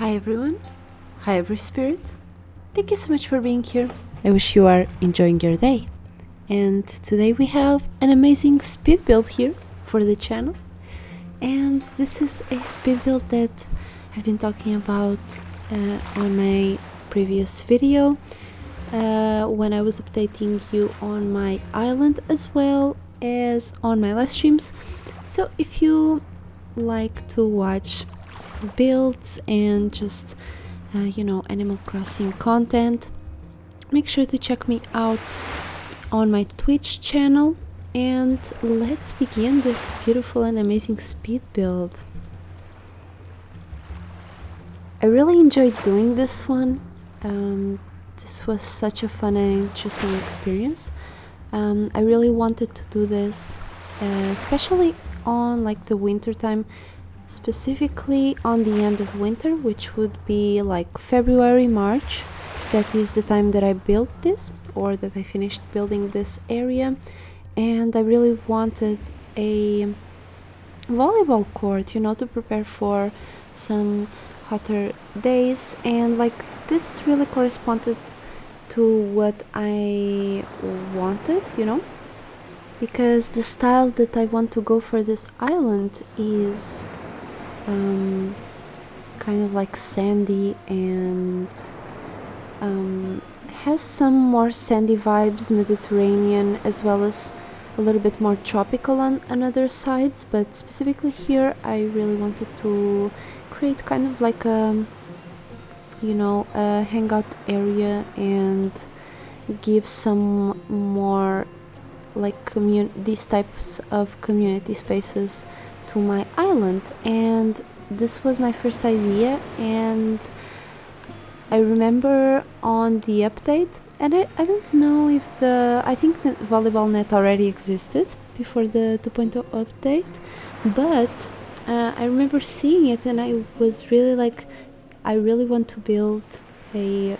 Hi everyone, hi every spirit. Thank you so much for being here. I wish you are enjoying your day. And today we have an amazing speed build here for the channel. And this is a speed build that I've been talking about on my previous video when I was updating you on my island as well as on my live streams. So if you like to watch builds and just Animal Crossing content, make sure to check me out on my Twitch channel, and let's begin this beautiful and amazing speed build. I really enjoyed doing this one. This was such a fun and interesting experience. I really wanted to do this especially on like the winter time, specifically on the end of winter, which would be like February, March. That is the time that I built this, or that I finished building this area. And I really wanted a volleyball court, to prepare for some hotter days, and like this really corresponded to what I wanted, because the style that I want to go for this island is kind of like sandy and has some more sandy vibes, Mediterranean, as well as a little bit more tropical on other sides. But specifically here I really wanted to create kind of like a hangout area and give some more like these types of community spaces to my island. And this was my first idea, and I remember on the update, and I don't know if I think that volleyball net already existed before the 2.0 update, but I remember seeing it and I was really like, I really want to build a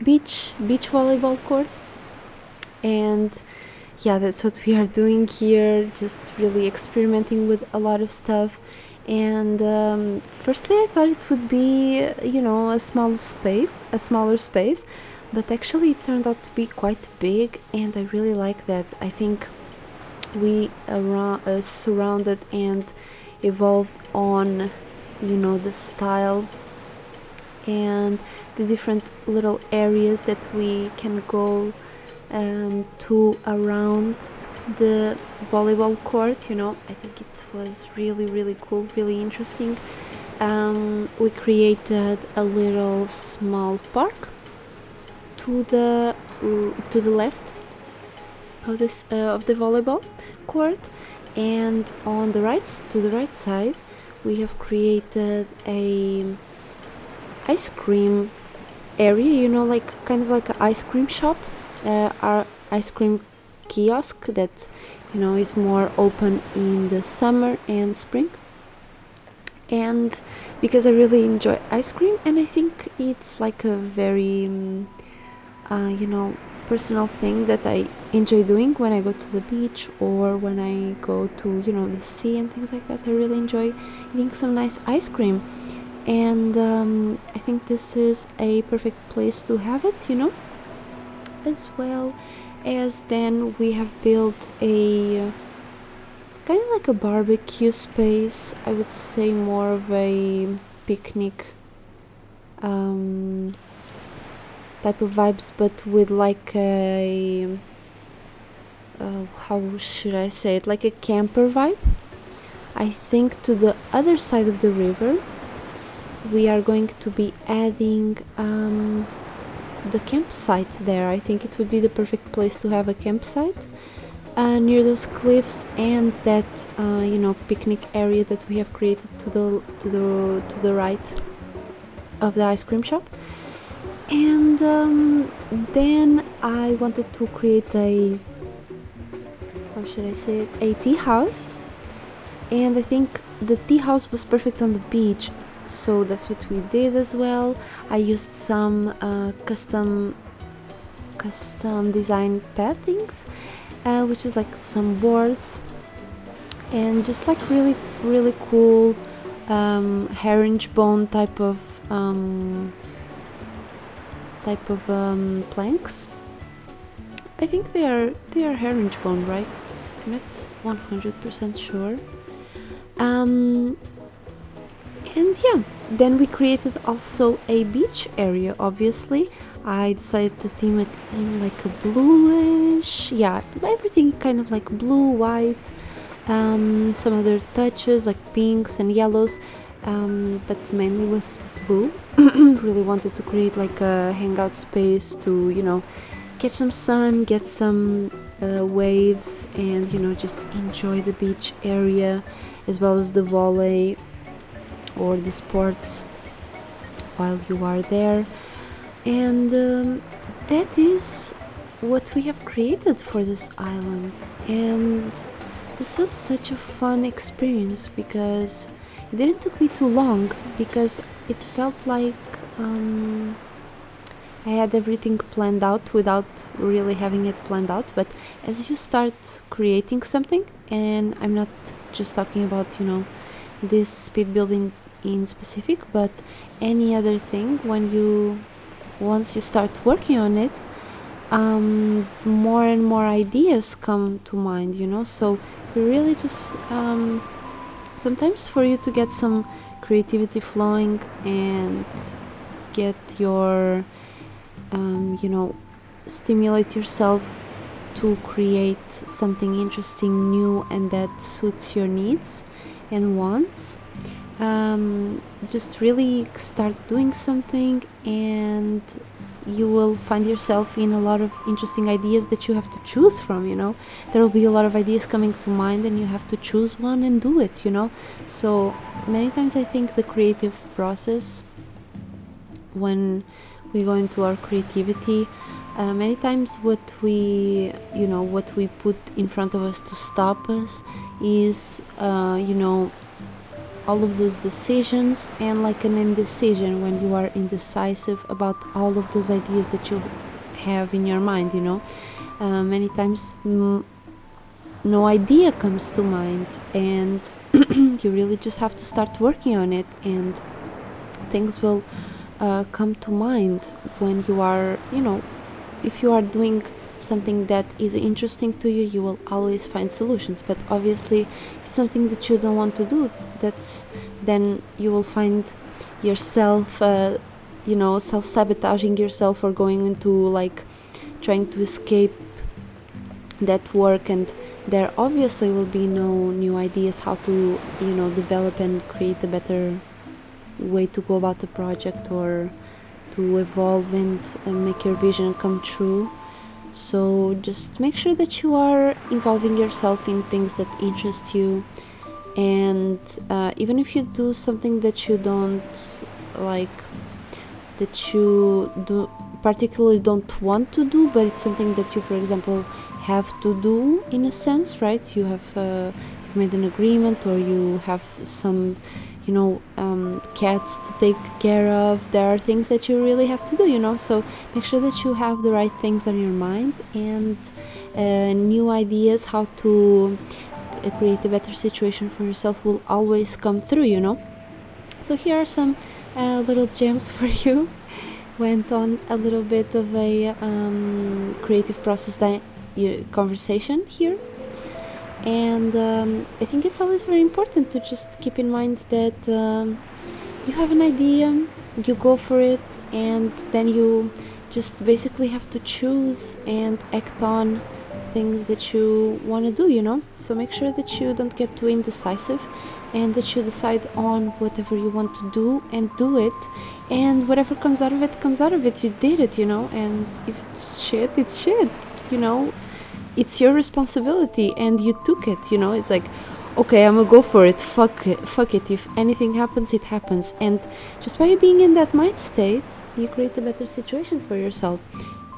beach volleyball court. And yeah, that's what we are doing here, just really experimenting with a lot of stuff. And firstly I thought it would be a smaller space, but actually it turned out to be quite big, and I really like that. I think we surrounded and evolved on the style and the different little areas that we can go to around the volleyball court. I think it was really cool, really interesting. We created a little small park to the left of this of the volleyball court, and on the right side we have created a ice cream area, like kind of like an ice cream shop, our ice cream kiosk that is more open in the summer and spring. And because I really enjoy ice cream, and I think it's like a very personal thing that I enjoy doing when I go to the beach or when I go to the sea and things like that. I really enjoy eating some nice ice cream, and I think this is a perfect place to have it, as well as then we have built a kind of like a barbecue space. I would say more of a picnic type of vibes, but with like a how should I say it, like a camper vibe. I think to the other side of the river we are going to be adding the campsite there. I think it would be the perfect place to have a campsite near those cliffs and that picnic area that we have created to the right of the ice cream shop. And then I wanted to create a tea house, and I think the tea house was perfect on the beach, so that's what we did as well. I used some custom design pad things, which is like some boards and just like really cool herringbone type of planks. I think they are herringbone, right? I'm not 100% sure. And yeah, then we created also a beach area. Obviously I decided to theme it in like a bluish, yeah, everything kind of like blue, white, some other touches like pinks and yellows, but mainly was blue. Really wanted to create like a hangout space to, you know, catch some sun, get some waves, and, you know, just enjoy the beach area as well as the volley or the sports while you are there. And that is what we have created for this island. And this was such a fun experience because it didn't took me too long, because it felt like I had everything planned out without really having it planned out. But as you start creating something, and I'm not just talking about, you know, this speed building in specific, but any other thing, once you start working on it, more and more ideas come to mind, you know. So you really just sometimes for you to get some creativity flowing and get your you know, stimulate yourself to create something interesting, new, and that suits your needs and wants. Just really start doing something, and you will find yourself in a lot of interesting ideas that you have to choose from, you know. There will be a lot of ideas coming to mind, and you have to choose one and do it, you know. So many times I think the creative process, when we go into our creativity, many times what we put in front of us to stop us is you know, all of those decisions, and like an indecision, when you are indecisive about all of those ideas that you have in your mind, you know. Many times no idea comes to mind, and you really just have to start working on it, and things will come to mind when you are, you know, if you are doing something that is interesting to you, you will always find solutions. But obviously, if it's something that you don't want to do, then you will find yourself, you know, self-sabotaging yourself, or going into like trying to escape that work, and there obviously will be no new ideas how to, you know, develop and create a better way to go about the project, or to evolve and make your vision come true. So just make sure that you are involving yourself in things that interest you, and even if you do something that you don't like, that you do particularly don't want to do, but it's something that you, for example, have to do in a sense, right? You have you've made an agreement, or you have some, you know, cats to take care of. There are things that you really have to do, you know. So make sure that you have the right things on your mind, and new ideas how to create a better situation for yourself will always come through, you know. So here are some little gems for you. Went on a little bit of a creative process conversation here. And I think it's always very important to just keep in mind that you have an idea, you go for it, and then you just basically have to choose and act on things that you want to do, you know. So make sure that you don't get too indecisive, and that you decide on whatever you want to do and do it, and whatever comes out of it comes out of it. You did it, you know. And if it's shit, it's shit, you know. It's your responsibility, and you took it, you know. It's like, okay, I'm gonna go for it, fuck it, if anything happens, it happens. And just by being in that mind state, you create a better situation for yourself.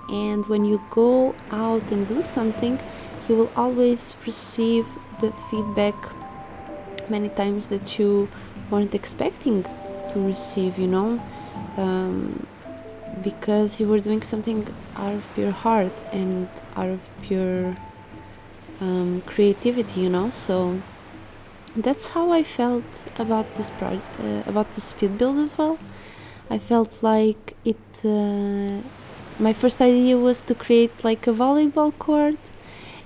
And when you go out and do something, you will always receive the feedback many times that you weren't expecting to receive, you know, because you were doing something out of pure heart and out of pure creativity, you know. So that's how I felt about about the speed build as well. I felt like my first idea was to create like a volleyball court,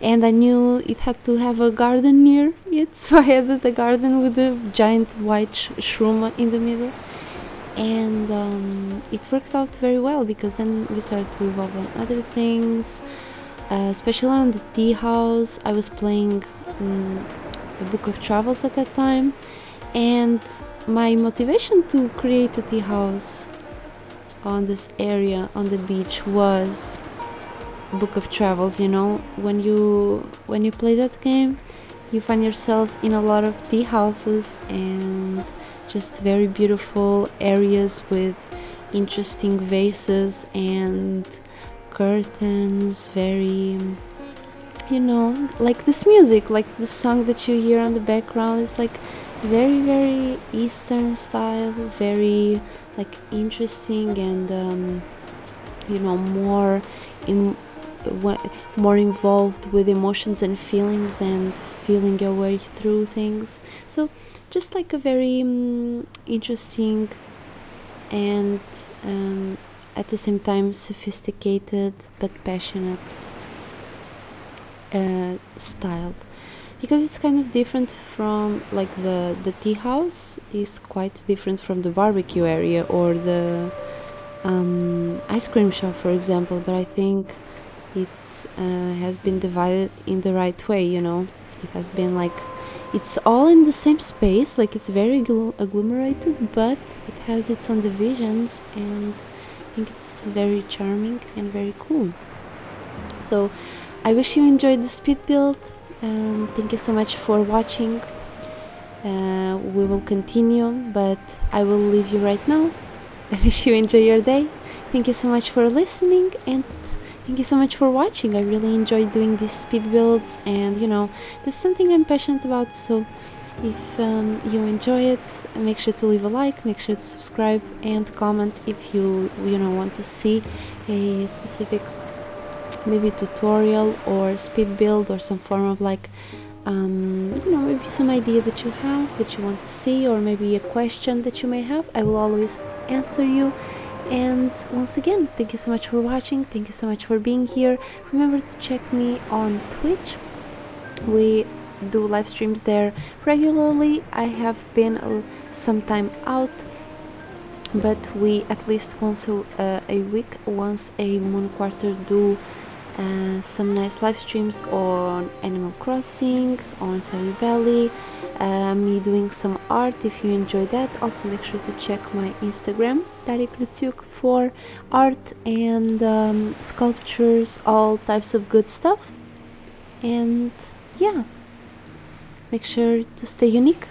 and I knew it had to have a garden near it, so I added a garden with a giant white shroom in the middle, and it worked out very well, because then we started to evolve on other things, especially on the tea house. I was playing the Book of Travels at that time, and my motivation to create a tea house on this area on the beach was Book of Travels. You know, when you play that game, you find yourself in a lot of tea houses and just very beautiful areas with interesting vases and curtains, very, you know, like this music, like the song that you hear on the background. It's like very, very Eastern style, very like interesting, and you know, more involved with emotions and feelings and feeling your way through things. So just like a very interesting and at the same time sophisticated but passionate style, because it's kind of different from like the tea house is quite different from the barbecue area or the ice cream shop, for example. But I think it has been divided in the right way, you know. It has been like, it's all in the same space, like it's very agglomerated, but it has its own divisions, and I think it's very charming and very cool. So I wish you enjoyed the speed build. Thank you so much for watching. We will continue, but I will leave you right now. I wish you enjoy your day. Thank you so much for listening, and thank you so much for watching. I really enjoy doing these speed builds, and you know, this is something I'm passionate about. So if you enjoy it, make sure to leave a like, make sure to subscribe and comment if you want to see a specific maybe tutorial or speed build or some form of like maybe some idea that you have that you want to see, or maybe a question that you may have. I will always answer you. And once again, thank you so much for watching. Thank you so much for being here. Remember to check me on Twitch. We do live streams there regularly. I have been some time out, but we at least once a week, once a moon quarter, do some nice live streams on Animal Crossing, on Stardew Valley, me doing some art. If you enjoy that, also make sure to check my Instagram, acnh, for art and sculptures, all types of good stuff. And yeah, make sure to stay unique,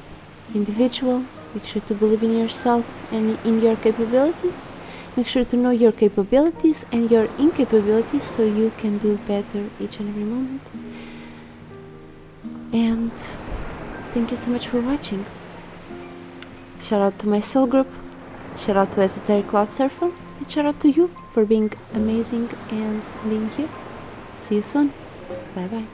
individual. Make sure to believe in yourself and in your capabilities. Make sure to know your capabilities and your incapabilities, so you can do better each and every moment. And thank you so much for watching. Shout out to my Soulgroup, shout out to Esotericcloudsurfer, and shout out to you for being amazing and being here. See you soon. Bye bye.